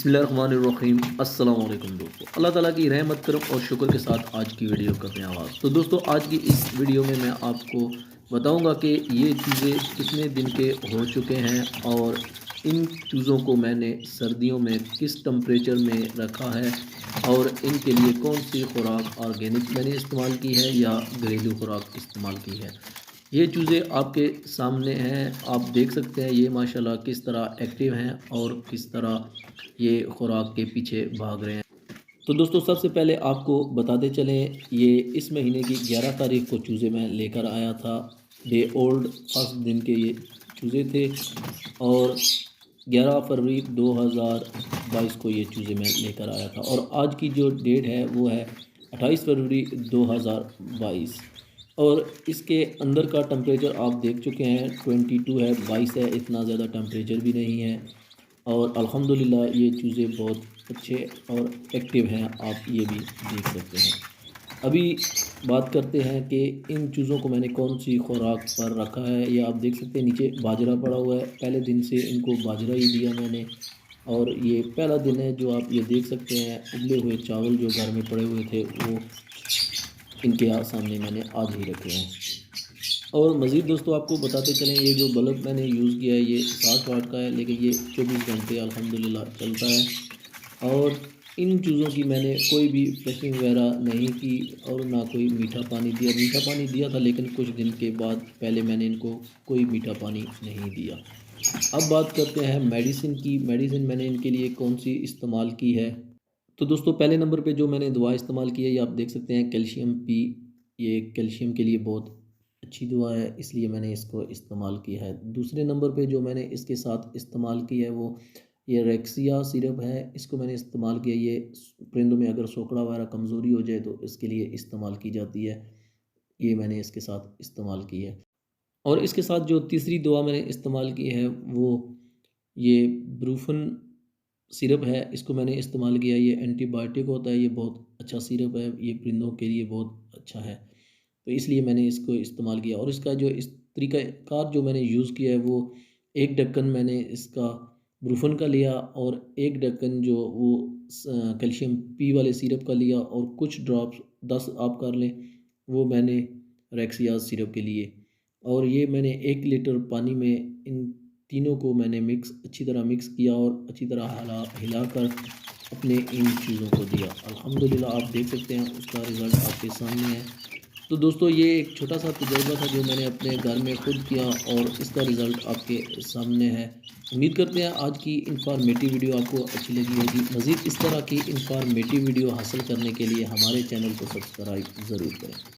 बिस्मिल्लाहिर्रहमानिर्रहीम। अस्सलाम वालेकुम दोस्तों, अल्लाह ताला की रहमत करम और शुक्र के साथ आज की वीडियो करते हैं आगाज़। तो दोस्तों, आज की इस वीडियो में मैं आपको बताऊंगा कि ये चूज़े कितने दिन के हो चुके हैं और इन चूज़ों को मैंने सर्दियों में किस टेम्परेचर में रखा है और इनके लिए कौन सी खुराक ऑर्गेनिक मैंने इस्तेमाल की है या घरेलू खुराक इस्तेमाल की है। ये चूज़े आपके सामने हैं, आप देख सकते हैं ये माशाल्लाह किस तरह एक्टिव हैं और किस तरह ये खुराक के पीछे भाग रहे हैं। तो दोस्तों, सबसे पहले आपको बताते चलें, ये इस महीने की 11 तारीख को चूज़े मैं लेकर आया था। डे ओल्ड फर्स्ट दिन के ये चूज़े थे और 11 फरवरी 2022 को ये चूज़े मैं लेकर आया था और आज की जो डेट है वो है 28 फरवरी 2022 और इसके अंदर का टेम्परेचर आप देख चुके हैं 22 है, 22 है, इतना ज़्यादा टेम्परेचर भी नहीं है और अल्हम्दुलिल्लाह ये चूज़े बहुत अच्छे और एक्टिव हैं, आप ये भी देख सकते हैं। अभी बात करते हैं कि इन चूज़ों को मैंने कौन सी खुराक पर रखा है। ये आप देख सकते हैं नीचे बाजरा पड़ा हुआ है, पहले दिन से इनको बाजरा ही दिया मैंने और ये पहला दिन है जो आप ये देख सकते हैं। उबले हुए चावल जो घर में पड़े हुए थे वो इनके सामने मैंने आज ही रखे हैं। और मज़ीद दोस्तों, आपको बताते चलें, ये जो बल्ब मैंने यूज़ किया है ये 60 वाट का है, लेकिन ये 24 घंटे अल्हम्दुलिल्लाह चलता है और इन चूज़ों की मैंने कोई भी फ्लशिंग वगैरह नहीं की और ना कोई मीठा पानी दिया। मीठा पानी दिया था लेकिन कुछ दिन के बाद, पहले मैंने इनको कोई मीठा पानी नहीं दिया। अब बात करते हैं मेडिसिन की। मेडिसिन मैंने इनके लिए कौन सी इस्तेमाल की है। तो दोस्तों, पहले नंबर पे जो मैंने दवा इस्तेमाल की है ये आप देख सकते हैं, कैल्शियम पी। ये कैल्शियम के लिए बहुत अच्छी दवा है, इसलिए मैंने इसको इस्तेमाल किया है। दूसरे नंबर पे जो मैंने इसके साथ इस्तेमाल की है वो ये रेक्सिया सिरप है, इसको मैंने इस्तेमाल किया। ये परिंदों में अगर सोकड़ा वगैरह कमज़ोरी हो जाए तो इसके लिए इस्तेमाल की जाती है, ये मैंने इसके साथ इस्तेमाल की है। और इसके साथ जो तीसरी दवा मैंने इस्तेमाल की है वो ये ब्रूफन सिरप है, इसको मैंने इस्तेमाल किया। ये एंटीबायोटिक होता है, ये बहुत अच्छा सिरप है, ये परिंदों के लिए बहुत अच्छा है, तो इसलिए मैंने इसको इस्तेमाल किया। और इसका जो इस तरीक़ाकार जो मैंने यूज़ किया है वो एक ढक्कन मैंने इसका ब्रूफन का लिया और एक ढक्कन जो वो कैल्शियम पी वाले सिरप का लिया और कुछ ड्रॉप्स 10 आप कर लें वो मैंने रेक्सिया सिरप के लिए। और ये मैंने 1 लीटर पानी में इन तीनों को मैंने अच्छी तरह मिक्स किया और अच्छी तरह हिलाकर अपने इन चीज़ों को दिया। अल्हम्दुलिल्लाह आप देख सकते हैं उसका रिज़ल्ट आपके सामने है। तो दोस्तों, ये एक छोटा सा तजुर्बा था जो मैंने अपने घर में खुद किया और इसका रिज़ल्ट आपके सामने है। उम्मीद करते हैं आज की इन्फॉर्मेटिव वीडियो आपको अच्छी लगी होगी। मज़ीद इस तरह की इन्फॉर्मेटिव वीडियो हासिल करने के लिए हमारे चैनल को सब्सक्राइब ज़रूर करें।